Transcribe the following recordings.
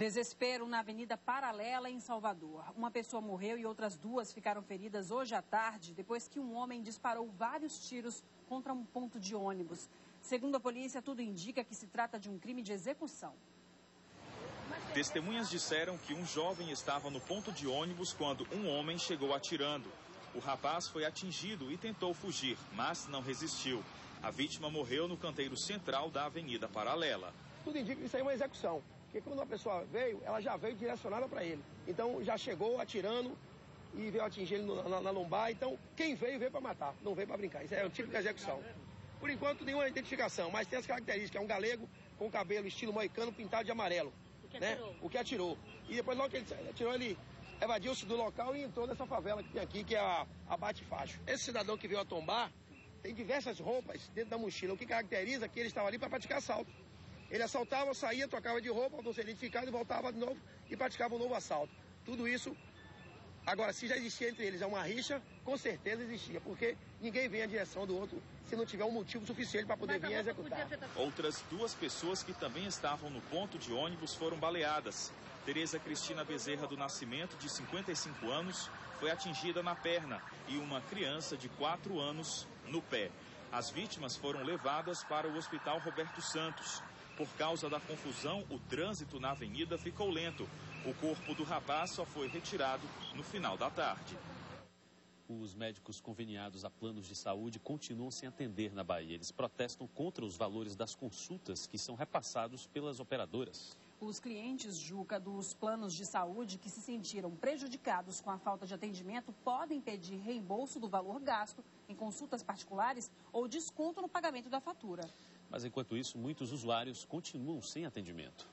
Desespero na Avenida Paralela, em Salvador. Uma pessoa morreu e outras duas ficaram feridas hoje à tarde, depois que um homem disparou vários tiros contra um ponto de ônibus. Segundo a polícia, tudo indica que se trata de um crime de execução. Testemunhas disseram que um jovem estava no ponto de ônibus quando um homem chegou atirando. O rapaz foi atingido e tentou fugir, mas não resistiu. A vítima morreu no canteiro central da Avenida Paralela. Tudo indica que isso aí é uma execução. Porque quando a pessoa veio, ela já veio direcionada para ele. Então já chegou atirando e veio atingir ele na lombar. Então quem veio para matar, não veio para brincar. Isso é um tipo de execução. Por enquanto nenhuma identificação, mas tem as características. É um galego com cabelo estilo moicano pintado de amarelo. O que atirou. E depois logo que ele atirou, ele evadiu-se do local e entrou nessa favela que tem aqui, que é a Bate-Facho. Esse cidadão que veio a tombar tem diversas roupas dentro da mochila, o que caracteriza que ele estava ali para praticar assalto. Ele assaltava, saía, trocava de roupa, não ser identificado e voltava de novo e praticava um novo assalto. Tudo isso, agora, se já existia entre eles uma rixa, com certeza existia, porque ninguém vem à direção do outro se não tiver um motivo suficiente para poder vir executar. Outras duas pessoas que também estavam no ponto de ônibus foram baleadas. Tereza Cristina Bezerra do Nascimento, de 55 anos, foi atingida na perna e uma criança de 4 anos no pé. As vítimas foram levadas para o Hospital Roberto Santos. Por causa da confusão, o trânsito na avenida ficou lento. O corpo do rapaz só foi retirado no final da tarde. Os médicos conveniados a planos de saúde continuam sem atender na Bahia. Eles protestam contra os valores das consultas que são repassados pelas operadoras. Os clientes, Juca, dos planos de saúde que se sentiram prejudicados com a falta de atendimento podem pedir reembolso do valor gasto em consultas particulares ou desconto no pagamento da fatura. Mas, enquanto isso, muitos usuários continuam sem atendimento.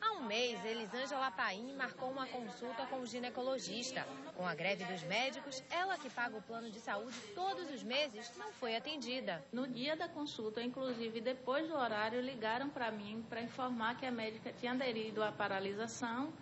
Há um mês, Elisângela Paim marcou uma consulta com o ginecologista. Com a greve dos médicos, ela que paga o plano de saúde todos os meses, não foi atendida. No dia da consulta, inclusive depois do horário, ligaram para mim para informar que a médica tinha aderido à paralisação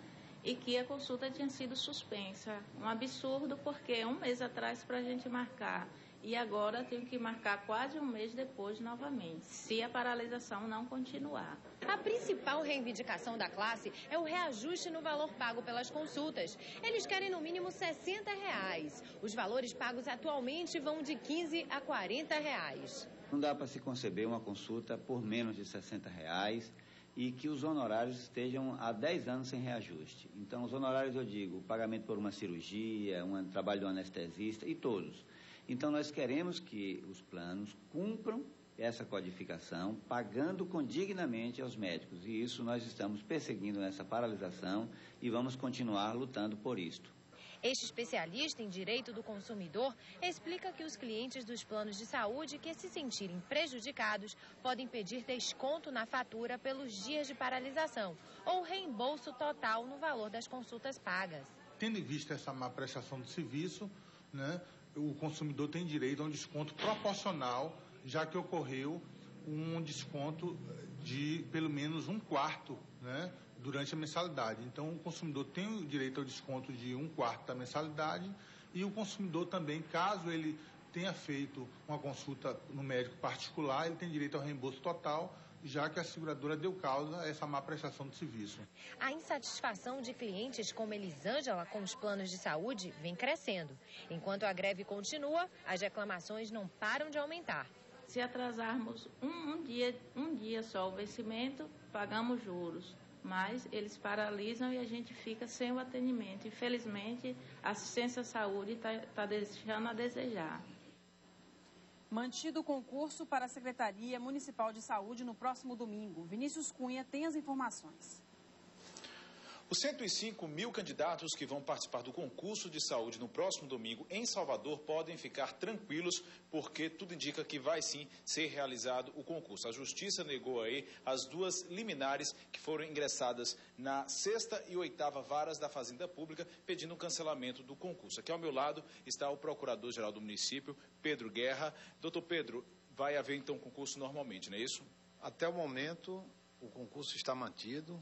e que a consulta tinha sido suspensa. Um absurdo, porque um mês atrás para a gente marcar. E agora tenho que marcar quase um mês depois novamente, se a paralisação não continuar. A principal reivindicação da classe é o reajuste no valor pago pelas consultas. Eles querem no mínimo R$60. Os valores pagos atualmente vão de R$15 a R$40. Não dá para se conceber uma consulta por menos de R$60 e que os honorários estejam há 10 anos sem reajuste. Então, os honorários, eu digo, o pagamento por uma cirurgia, um trabalho de um anestesista e todos. Então, nós queremos que os planos cumpram essa codificação, pagando condignamente aos médicos. E isso nós estamos perseguindo nessa paralisação e vamos continuar lutando por isto. Este especialista em direito do consumidor explica que os clientes dos planos de saúde que se sentirem prejudicados podem pedir desconto na fatura pelos dias de paralisação ou reembolso total no valor das consultas pagas. Tendo em vista essa má prestação de serviço, o consumidor tem direito a um desconto proporcional, já que ocorreu um desconto de pelo menos 1/4, durante a mensalidade. Então, o consumidor tem o direito ao desconto de 1/4 da mensalidade e o consumidor também, caso ele tenha feito uma consulta no médico particular, ele tem direito ao reembolso total, já que a seguradora deu causa a essa má prestação de serviço. A insatisfação de clientes como Elisângela com os planos de saúde vem crescendo. Enquanto a greve continua, as reclamações não param de aumentar. Se atrasarmos um dia só o vencimento, pagamos juros. Mas eles paralisam e a gente fica sem o atendimento. Infelizmente, a assistência à saúde está deixando a desejar. Mantido o concurso para a Secretaria Municipal de Saúde no próximo domingo. Vinícius Cunha tem as informações. Os 105 mil candidatos que vão participar do concurso de saúde no próximo domingo em Salvador podem ficar tranquilos, porque tudo indica que vai sim ser realizado o concurso. A Justiça negou aí as duas liminares que foram ingressadas na 6ª e 8ª varas da Fazenda Pública, pedindo o cancelamento do concurso. Aqui ao meu lado está o Procurador-Geral do município, Pedro Guerra. Doutor Pedro, vai haver então concurso normalmente, não é isso? Até o momento, o concurso está mantido,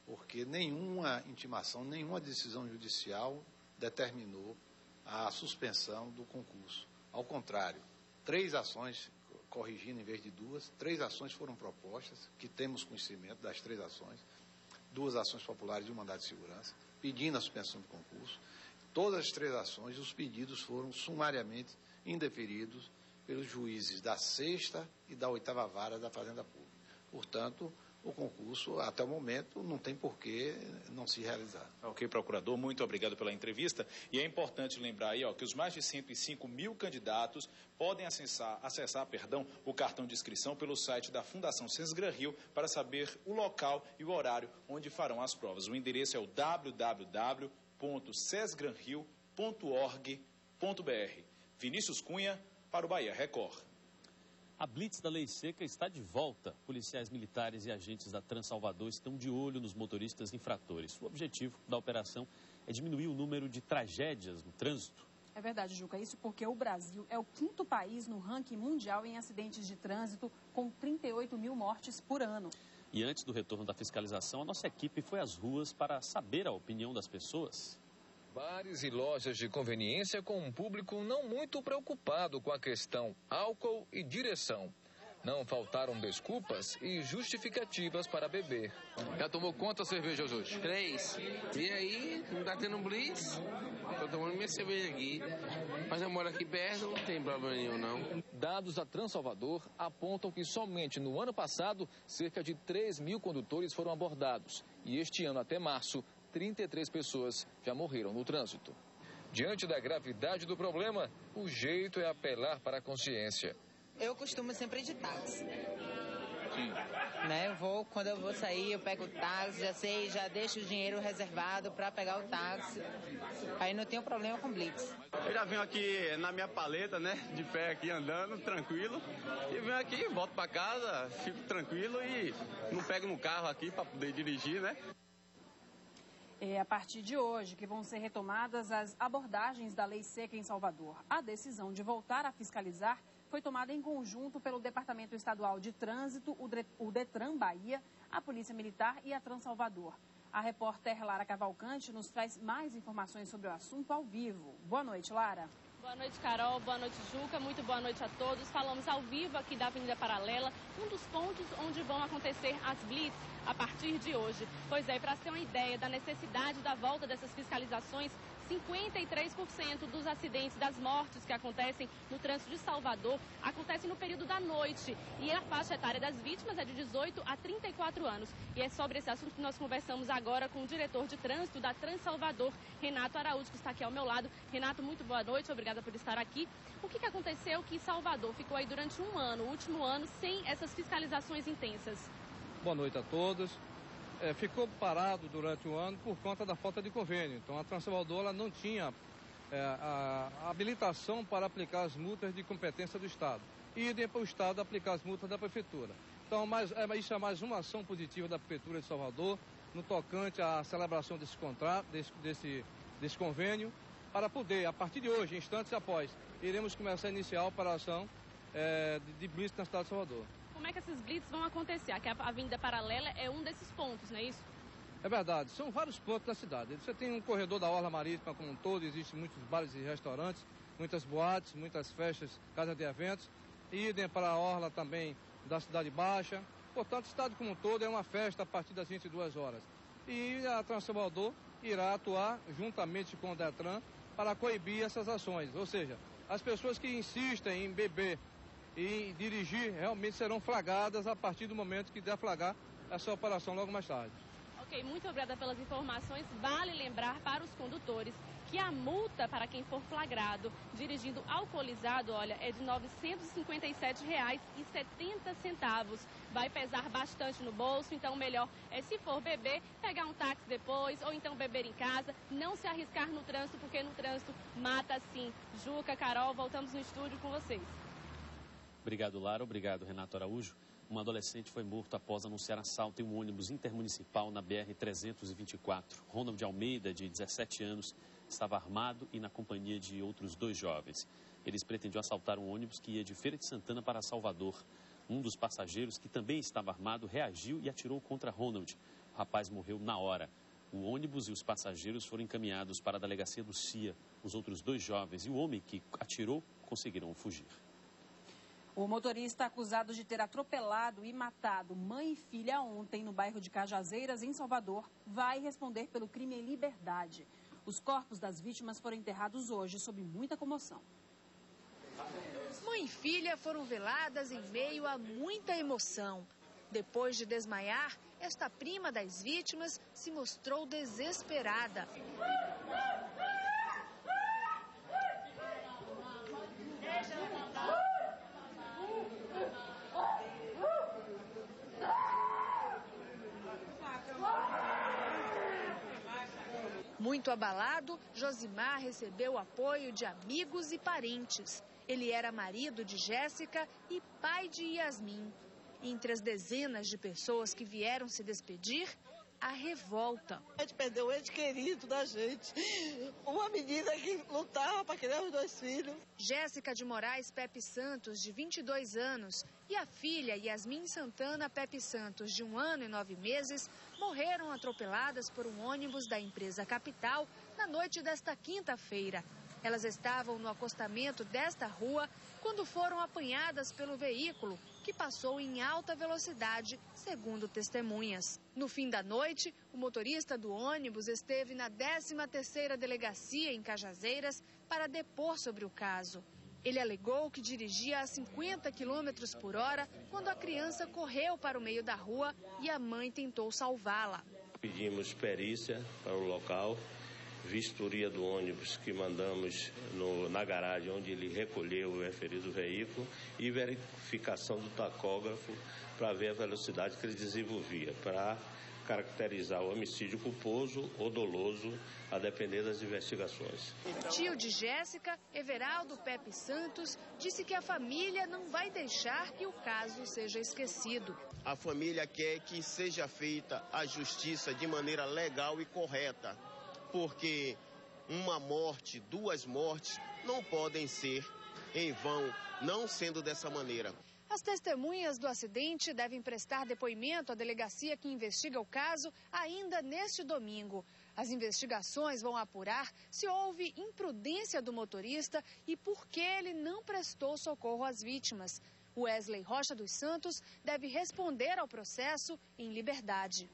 porque nenhuma intimação, nenhuma decisão judicial determinou a suspensão do concurso. Ao contrário, 3 ações, corrigindo em vez de 2, 3 ações foram propostas, que temos conhecimento das 3 ações. 2 ações populares de um mandado de segurança, pedindo a suspensão do concurso. Todas as 3 ações, os pedidos foram sumariamente indeferidos pelos juízes da 6ª e da 8ª Vara da Fazenda Pública. Portanto, o concurso, até o momento, não tem por que não se realizar. Ok, procurador, muito obrigado pela entrevista. E é importante lembrar aí, que os mais de 105 mil candidatos podem acessar o cartão de inscrição pelo site da Fundação Sesgran-Rio para saber o local e o horário onde farão as provas. O endereço é o www.sesgranrio.org.br. Vinícius Cunha, para o Bahia Record. A Blitz da Lei Seca está de volta. Policiais militares e agentes da Transalvador estão de olho nos motoristas infratores. O objetivo da operação é diminuir o número de tragédias no trânsito. É verdade, Juca. Isso porque o Brasil é o 5º país no ranking mundial em acidentes de trânsito, com 38 mil mortes por ano. E antes do retorno da fiscalização, a nossa equipe foi às ruas para saber a opinião das pessoas. Bares e lojas de conveniência com um público não muito preocupado com a questão álcool e direção. Não faltaram desculpas e justificativas para beber. Já tomou quantas cervejas hoje? 3. E aí, não tá tendo blitz? Tô tomando minha cerveja aqui. Mas eu moro aqui perto, não tem problema nenhum, não. Dados da Transalvador apontam que somente no ano passado, cerca de 3 mil condutores foram abordados. E este ano, até março, 33 pessoas já morreram no trânsito. Diante da gravidade do problema, o jeito é apelar para a consciência. Eu costumo sempre ir de táxi. Sim. Né? Quando eu vou sair, eu pego o táxi, já deixo o dinheiro reservado para pegar o táxi. Aí não tenho problema com blitz. Eu já venho aqui na minha paleta, né? De pé aqui andando, tranquilo. E venho aqui, volto para casa, fico tranquilo e não pego no carro aqui para poder dirigir, né? É a partir de hoje que vão ser retomadas as abordagens da Lei Seca em Salvador. A decisão de voltar a fiscalizar foi tomada em conjunto pelo Departamento Estadual de Trânsito, o Detran Bahia, a Polícia Militar e a Transalvador. A repórter Lara Cavalcante nos traz mais informações sobre o assunto ao vivo. Boa noite, Lara. Boa noite, Carol. Boa noite, Juca. Muito boa noite a todos. Falamos ao vivo aqui da Avenida Paralela, um dos pontos onde vão acontecer as blitz a partir de hoje. Pois é, para ter uma ideia da necessidade da volta dessas fiscalizações, 53% dos acidentes, das mortes que acontecem no trânsito de Salvador, acontecem no período da noite. E a faixa etária das vítimas é de 18 a 34 anos. E é sobre esse assunto que nós conversamos agora com o diretor de trânsito da Transalvador, Renato Araújo, que está aqui ao meu lado. Renato, muito boa noite, obrigada por estar aqui. O que aconteceu que Salvador ficou aí durante um ano, o último ano, sem essas fiscalizações intensas? Boa noite a todos. Ficou parado durante o ano por conta da falta de convênio. Então a Transalvador ela não tinha a habilitação para aplicar as multas de competência do Estado. E depois o Estado aplicar as multas da Prefeitura. Então isso é mais uma ação positiva da Prefeitura de Salvador no tocante à celebração desse contrato, desse convênio, para poder, a partir de hoje, instantes após, iremos começar a iniciar a operação de blitz na cidade de Salvador. Como é que esses blitz vão acontecer? Aqui a Avenida Paralela é um desses pontos, não é isso? É verdade, são vários pontos da cidade. Você tem um corredor da Orla Marítima como um todo, existem muitos bares e restaurantes, muitas boates, muitas festas, casas de eventos, idem para a Orla também da Cidade Baixa. Portanto, a cidade como um todo é uma festa a partir das 22 horas. E a Transalvador irá atuar juntamente com o Detran para coibir essas ações. Ou seja, as pessoas que insistem em beber e dirigir realmente serão flagradas a partir do momento que deflagrar essa operação logo mais tarde. Ok, muito obrigada pelas informações. Vale lembrar para os condutores que a multa para quem for flagrado dirigindo alcoolizado, olha, é de R$ 957,70. Vai pesar bastante no bolso, então o melhor é, se for beber, pegar um táxi depois ou então beber em casa, não se arriscar no trânsito, porque no trânsito mata sim. Juca, Carol, voltamos no estúdio com vocês. Obrigado, Lara. Obrigado, Renato Araújo. Um adolescente foi morto após anunciar assalto em um ônibus intermunicipal na BR-324. Ronald Almeida, de 17 anos, estava armado e na companhia de outros 2 jovens. Eles pretendiam assaltar um ônibus que ia de Feira de Santana para Salvador. Um dos passageiros, que também estava armado, reagiu e atirou contra Ronald. O rapaz morreu na hora. O ônibus e os passageiros foram encaminhados para a delegacia do CIA. Os outros 2 jovens e o homem que atirou conseguiram fugir. O motorista acusado de ter atropelado e matado mãe e filha ontem no bairro de Cajazeiras, em Salvador, vai responder pelo crime em liberdade. Os corpos das vítimas foram enterrados hoje, sob muita comoção. Mãe e filha foram veladas em meio a muita emoção. Depois de desmaiar, esta prima das vítimas se mostrou desesperada. Muito abalado, Josimar recebeu o apoio de amigos e parentes. Ele era marido de Jéssica e pai de Yasmin. Entre as dezenas de pessoas que vieram se despedir, a revolta. A gente perdeu o ente querido da gente. Uma menina que lutava para criar os 2 filhos. Jéssica de Moraes Pepe Santos, de 22 anos, e a filha Yasmin Santana Pepe Santos, de 1 ano e 9 meses, morreram atropeladas por um ônibus da empresa Capital na noite desta quinta-feira. Elas estavam no acostamento desta rua quando foram apanhadas pelo veículo, que passou em alta velocidade, segundo testemunhas. No fim da noite, o motorista do ônibus esteve na 13ª Delegacia em Cajazeiras para depor sobre o caso. Ele alegou que dirigia a 50 km por hora quando a criança correu para o meio da rua e a mãe tentou salvá-la. Pedimos perícia para o local, vistoria do ônibus que mandamos na garagem onde ele recolheu o referido veículo e verificação do tacógrafo para ver a velocidade que ele desenvolvia, para caracterizar o homicídio culposo ou doloso, a depender das investigações. O tio de Jéssica, Everaldo Pepe Santos, disse que a família não vai deixar que o caso seja esquecido. A família quer que seja feita a justiça de maneira legal e correta, porque uma morte, 2 mortes não podem ser em vão, não sendo dessa maneira. As testemunhas do acidente devem prestar depoimento à delegacia que investiga o caso ainda neste domingo. As investigações vão apurar se houve imprudência do motorista e por que ele não prestou socorro às vítimas. Wesley Rocha dos Santos deve responder ao processo em liberdade.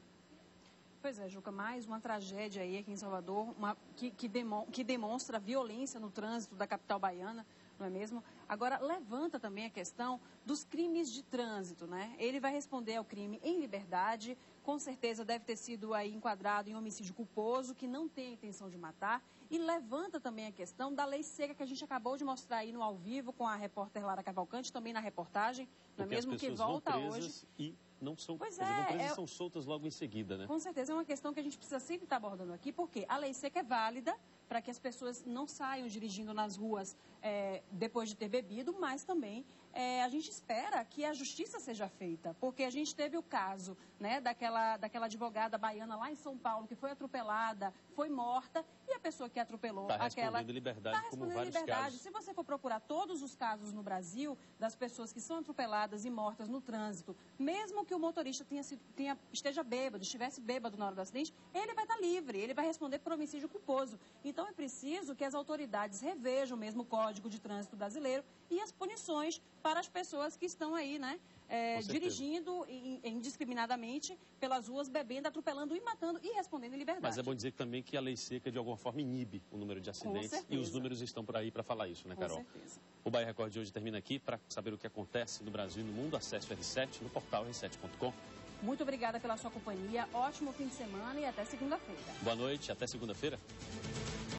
Pois é, Juca, mais uma tragédia aí aqui em Salvador, que demonstra a violência no trânsito da capital baiana, não é mesmo? Agora, levanta também a questão dos crimes de trânsito, né? Ele vai responder ao crime em liberdade, com certeza deve ter sido aí enquadrado em homicídio culposo, que não tem a intenção de matar, e levanta também a questão da lei seca que a gente acabou de mostrar aí no ao vivo com a repórter Lara Cavalcante, também na reportagem, não é mesmo? Que volta hoje. E não são, pois vão presas e são soltas logo em seguida, né? Com certeza é uma questão que a gente precisa sempre estar abordando aqui, porque a lei seca é válida para que as pessoas não saiam dirigindo nas ruas depois de ter bebido, mas também a gente espera que a justiça seja feita, porque a gente teve o caso, né, daquela advogada baiana lá em São Paulo que foi atropelada, foi morta, e a pessoa que atropelou está respondendo liberdade, como vários casos. Se você for procurar todos os casos no Brasil das pessoas que são atropeladas e mortas no trânsito, mesmo que o motorista esteja bêbado, estivesse bêbado na hora do acidente, ele vai estar livre, ele vai responder por homicídio culposo. Então é preciso que as autoridades revejam mesmo o Código de Trânsito Brasileiro e as punições para as pessoas que estão aí, né, dirigindo indiscriminadamente pelas ruas, bebendo, atropelando e matando e respondendo em liberdade. Mas é bom dizer também que a lei seca, de alguma forma, inibe o número de acidentes e os números estão por aí para falar isso, né, Carol? Com certeza. O Bahia Record de hoje termina aqui. Para saber o que acontece no Brasil e no mundo, acesse o R7 no portal r7.com. Muito obrigada pela sua companhia, ótimo fim de semana e até segunda-feira. Boa noite, até segunda-feira.